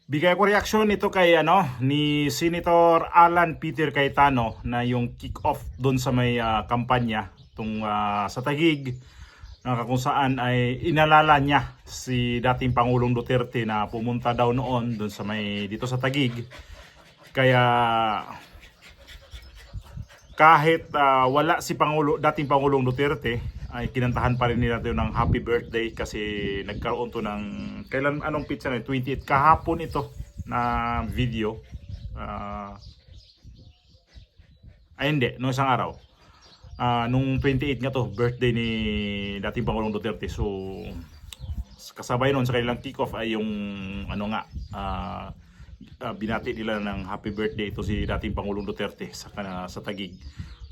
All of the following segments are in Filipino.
Bigay ko reaksyon ito kay ni Senator Alan Peter Cayetano na yung kick-off doon sa may kampanya sa Taguig na kung saan ay inalala niya si dating Pangulong Duterte na pumunta daw noon doon sa may dito sa Taguig. Kaya kahit wala si dating Pangulong Duterte ay kinantahan pa rin nila ito ng happy birthday kasi nagkaroon to ng anong pizza na 28 kahapon ito na video hindi, no isang araw nung 28 nga to birthday ni dating Pangulong Duterte. So kasabay noon sa kanilang kick-off ay yung binati nila ng happy birthday ito si dating Pangulong Duterte sa Taguig.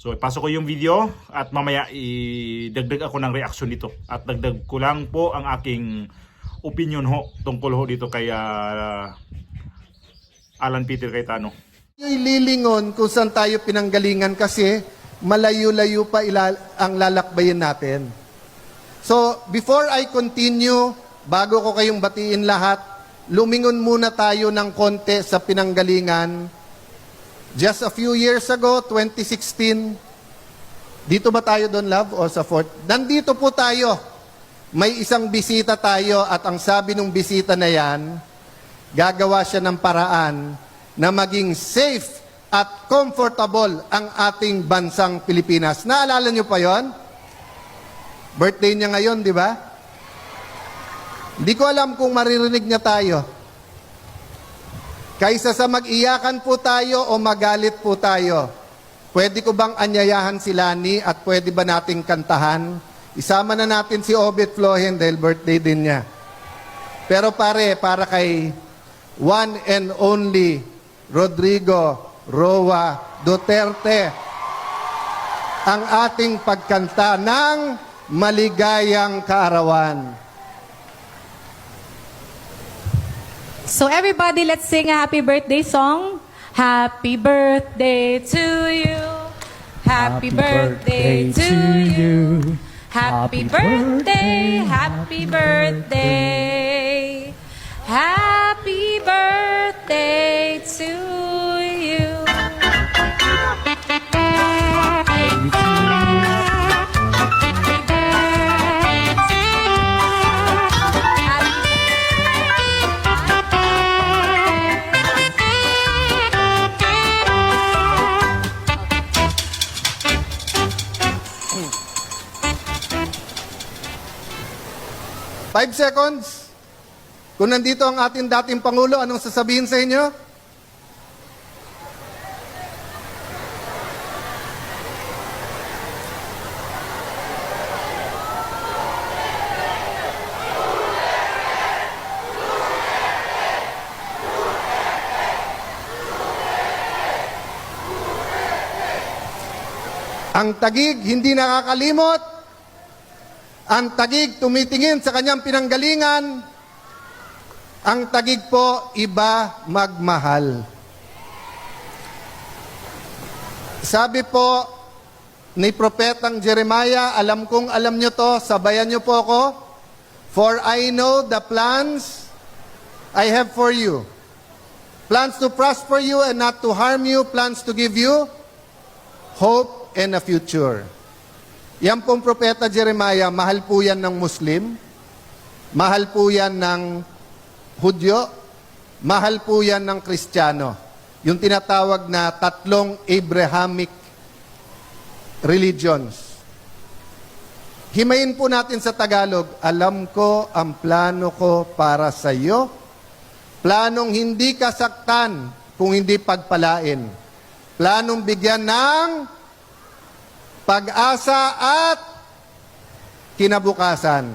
So ipasok ko yung video at mamaya idagdag ako ng reaksyon dito. At dagdag ko lang po ang aking opinion tungkol dito kay Alan Peter Cayetano. Yung lilingon kung saan tayo pinanggalingan kasi malayo-layo pa ang lalakbayin natin. So before I continue, bago ko kayong batiin lahat, lumingon muna tayo ng konti sa pinanggalingan. Just a few years ago, 2016, dito ba tayo doon, love, o sa fort? Nandito po tayo. May isang bisita tayo at ang sabi ng bisita na yan, gagawa siya ng paraan na maging safe at comfortable ang ating bansang Pilipinas. Naalala niyo pa yon? Birthday niya ngayon, di ba? Hindi ko alam kung maririnig niya tayo. Kaysa sa mag-iyakan po tayo o magalit po tayo, pwede ko bang anyayahan si Lani at pwede ba nating kantahan? Isama na natin si Obet Flohen dahil birthday din niya. Pero para kay one and only Rodrigo Roa Duterte, ang ating pagkanta ng Maligayang Kaarawan. So everybody, let's sing a happy birthday song. Happy birthday to you. Happy birthday to you. Happy birthday, happy birthday. Happy birthday to you. Five seconds. Kung nandito ang ating dating Pangulo, anong sasabihin sa inyo? Ang Taguig hindi nakakalimot. Ang Taguig tumitingin sa kanyang pinanggalingan. Ang Taguig po iba magmahal. Sabi po ni Propetang Jeremiah, alam kong alam nyo to, sabayan nyo po ako. For I know the plans I have for you. Plans to prosper you and not to harm you. Plans to give you hope and a future. Yan pong Propeta Jeremiah, mahal po yan ng Muslim, mahal po yan ng Hudyo, mahal po yan ng Kristiyano. Yung tinatawag na tatlong Abrahamic religions. Himayin po natin sa Tagalog, alam ko ang plano ko para sa iyo, planong hindi kasaktan kung hindi pagpalain, planong bigyan ng pag-asa at kinabukasan.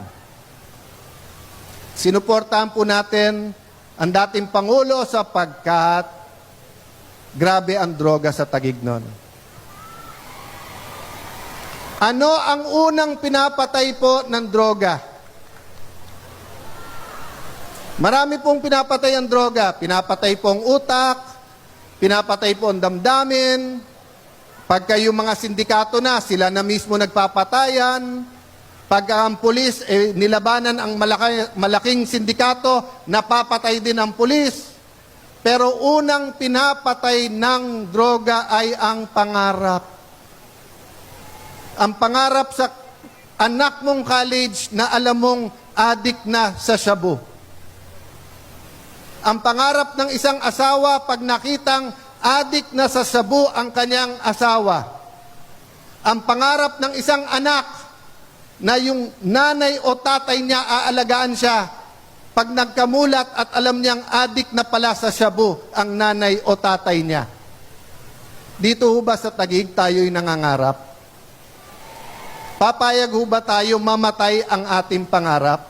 Sinuportahan po natin ang dating Pangulo sapagkat grabe ang droga sa Taguig noon. Ano ang unang pinapatay po ng droga? Marami pong pinapatay ang droga. Pinapatay po ang utak, pinapatay po ang damdamin. Pagka yung mga sindikato na, sila na mismo nagpapatayan. Pagka ang pulis, nilabanan ang malaking sindikato, napapatay din ang pulis. Pero unang pinapatay ng droga ay ang pangarap. Ang pangarap sa anak mong college na alam mong adik na sa shabu. Ang pangarap ng isang asawa pag nakitang adik na sa shabu ang kanyang asawa. Ang pangarap ng isang anak na yung nanay o tatay niya aalagaan siya pag nagkamulat at alam niyang adik na pala sa shabu ang nanay o tatay niya. Dito ho ba sa Taguig tayo'y nangangarap? Papayag ho ba tayo mamatay ang ating pangarap?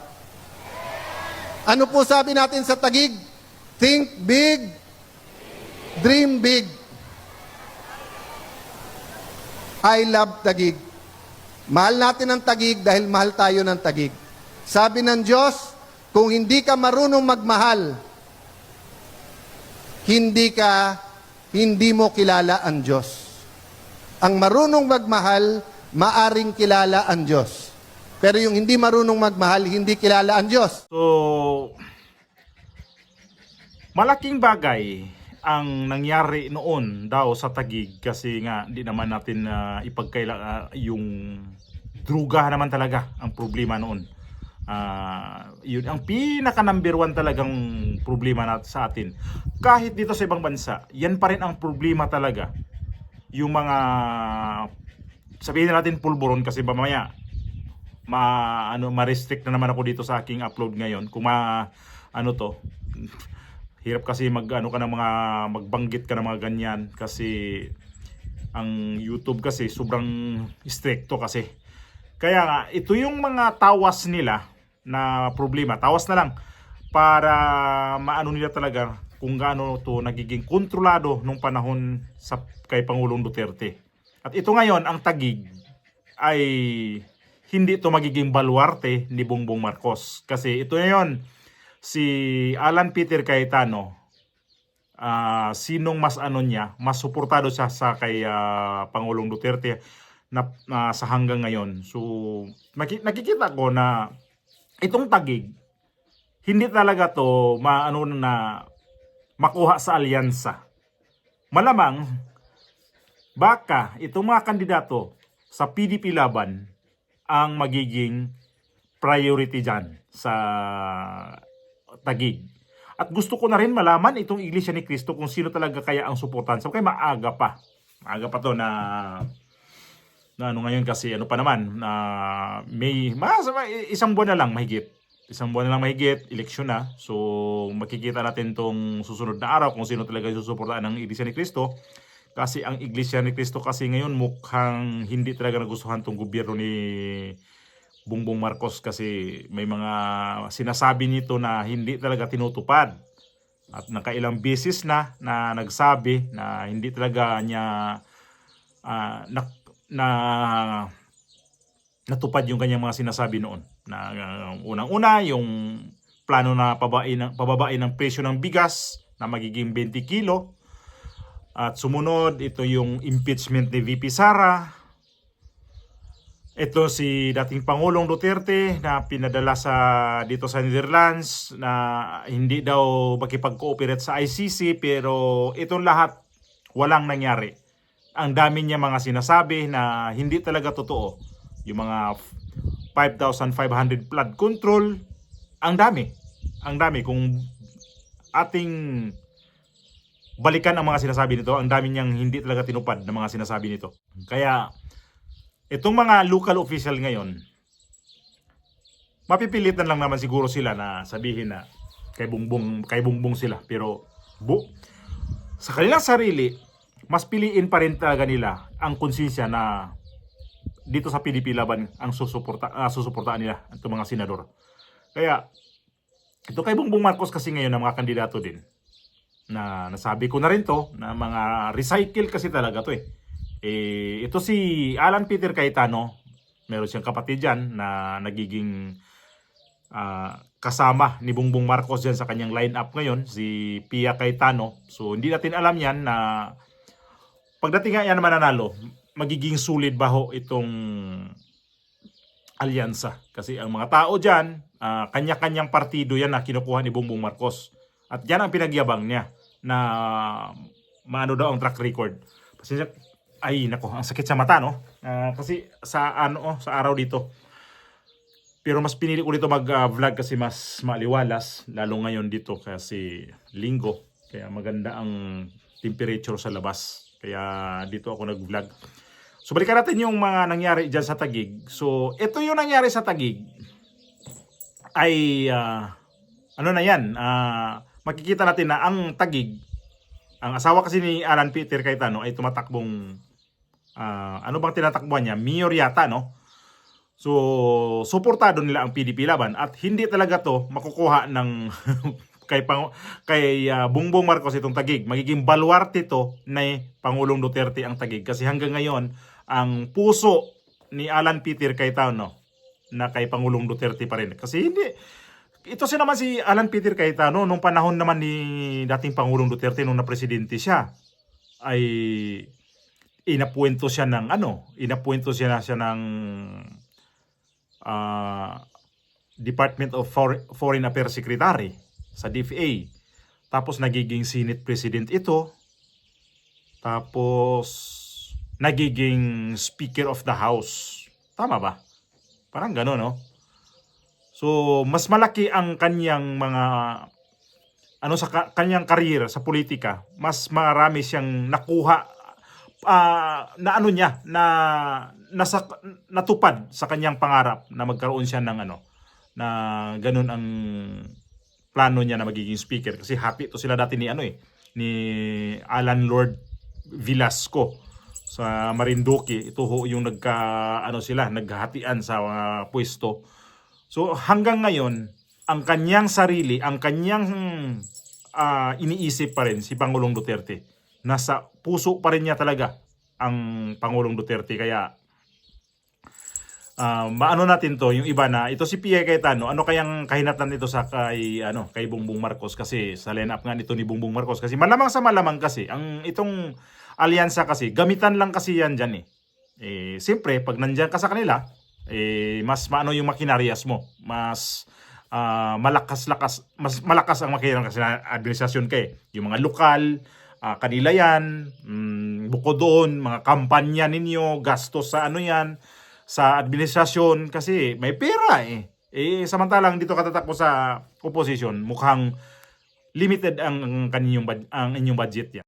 Ano po sabi natin sa Taguig? Think big, dream big. I love Taguig. Mahal natin ang Taguig dahil mahal tayo ng Taguig. Sabi ng Diyos, kung hindi ka marunong magmahal, hindi mo kilala ang Diyos. Ang marunong magmahal, maaring kilala ang Diyos. Pero yung hindi marunong magmahal, hindi kilala ang Diyos. So, malaking bagay ang nangyari noon daw sa Taguig kasi nga di naman natin yung druga naman talaga ang problema noon. Yun ang pinaka number one talagang problema sa atin. Kahit dito sa ibang bansa, yan pa rin ang problema talaga. Yung mga sabihin natin pulburon kasi mamaya ma-restrict na naman ako dito sa aking upload ngayon. Kung hirap kasi magbanggit ka ng mga ganyan kasi ang YouTube kasi sobrang stricto kasi. Kaya nga, ito yung mga tawas nila na problema. Tawas na lang para maano nila talaga kung gaano to nagiging kontrolado nung panahon kay Pangulong Duterte. At ito ngayon, ang Taguig ay hindi to magiging baluarte ni Bongbong Marcos. Kasi ito ngayon, si Alan Peter Cayetano, sinong mas mas suportado siya sa kay Pangulong Duterte na sa hanggang ngayon. So nakikita ko na itong Taguig hindi talaga to makuha sa alyansa. Malamang baka itong mga kandidato sa PDP laban ang magiging priority dyan sa Taguig. At gusto ko na rin malaman itong Iglesia ni Cristo kung sino talaga kaya ang suportahan. So kaya maaga pa to na ngayon kasi pa naman may isang buwan na lang mahigit. Isang buwan na lang mahigit, eleksyon na. So makikita natin tong susunod na araw kung sino talaga susuportahan ng Iglesia ni Cristo. Kasi ang Iglesia ni Cristo kasi ngayon mukhang hindi talaga nagustuhan tong gobyerno ni Bongbong Marcos kasi may mga sinasabi nito na hindi talaga tinutupad. At nakailang beses na nagsabi na hindi talaga niya natupad yung kanyang mga sinasabi noon. Na unang-una yung plano na pababain ng presyo ng bigas na magiging 20 kilo. At sumunod, ito yung impeachment ni VP Sara. Ito si dating Pangulong Duterte na pinadala dito sa Netherlands na hindi daw makipag-cooperate sa ICC pero itong lahat walang nangyari. Ang dami niya mga sinasabi na hindi talaga totoo. Yung mga 5,500 flood control, ang dami. Ang dami kung ating balikan ang mga sinasabi nito, ang dami niyang hindi talaga tinupad ng mga sinasabi nito. Kaya itong mga local official ngayon, mapipilitan lang naman siguro sila na sabihin na kay Bongbong sila. Pero sa kanilang sarili, mas piliin pa rin talaga nila ang konsensya na dito sa PDP laban ang susuportaan nila itong mga senador. Kaya ito kay Bongbong Marcos kasi ngayon ng mga kandidato din na nasabi ko na rin to na mga recycle kasi talaga to ito si Alan Peter Cayetano, meron siyang kapatid dyan na nagiging kasama ni Bongbong Marcos dyan sa kanyang lineup ngayon, si Pia Cayetano. So hindi natin alam yan na pagdating nga yan mananalo, magiging sulit ba ho itong alyansa. Kasi ang mga tao dyan, kanya-kanyang partido yan na kinukuha ni Bongbong Marcos. At yan ang pinagyabang niya na maano daw ang track record. Pasensya, ay nako, ang sakit sa mata, no? Kasi sa sa araw dito. Pero mas pinili ko dito mag-vlog kasi mas maliwalas, lalo ngayon dito kasi linggo. Kaya maganda ang temperature sa labas. Kaya dito ako nag-vlog. So balikan natin yung mga nangyari dyan sa Taguig. So ito yung nangyari sa Taguig ay ano na yan, makikita natin na ang Taguig, ang asawa kasi ni Alan Peter Cayetano ay tumatakbong ano bang tinatakbuhan niya? Mayor yata, no? So, suportado nila ang PDP Laban at hindi talaga to makukuha ng kay Bongbong Marcos itong Taguig. Magiging baluarte to na Pangulong Duterte ang Taguig kasi hanggang ngayon ang puso ni Alan Peter Cayetano na kay Pangulong Duterte pa rin. Kasi hindi ito naman si Alan Peter Cayetano nung panahon naman ni dating Pangulong Duterte nung na presidente siya ay inapuwento siya ng Department of Foreign Affairs Secretary sa DFA. Tapos nagiging Senate President ito. Tapos nagiging Speaker of the House. Tama ba? Parang gano'n, no? So, mas malaki ang kanyang mga sa kanyang career sa politika. Mas marami siyang nakuha natupad sa kanyang pangarap na magkaroon siya ng na ganun ang plano niya na magiging speaker kasi happy to sila dati ni ni Alan Lord Velasco sa Marinduque. Ito ho yung naghahatian sa pwesto. So hanggang ngayon ang kanyang sarili, ang kanyang iniisip pa rin si Pangulong Duterte. Nasa puso pa rin niya talaga ang Pangulong Duterte. Kaya maano natin to, yung iba na ito si Pia Cayetano, ano kayang kahinatan nito sa kay Bongbong Marcos kasi sa line-up nga nito ni Bongbong Marcos kasi malamang sa malamang kasi ang itong alyansa kasi gamitan lang kasi yan dyan siyempre pag nandyan ka sa kanila mas maano yung makinarias mo, mas mas malakas ang makinarias kasi na administrasyon yung mga lokal kanila yan, bukod doon, mga kampanya ninyo, gastos sa yan, sa administrasyon, kasi may pera samantalang dito katatakbo sa opposition, mukhang limited ang inyong budget yan.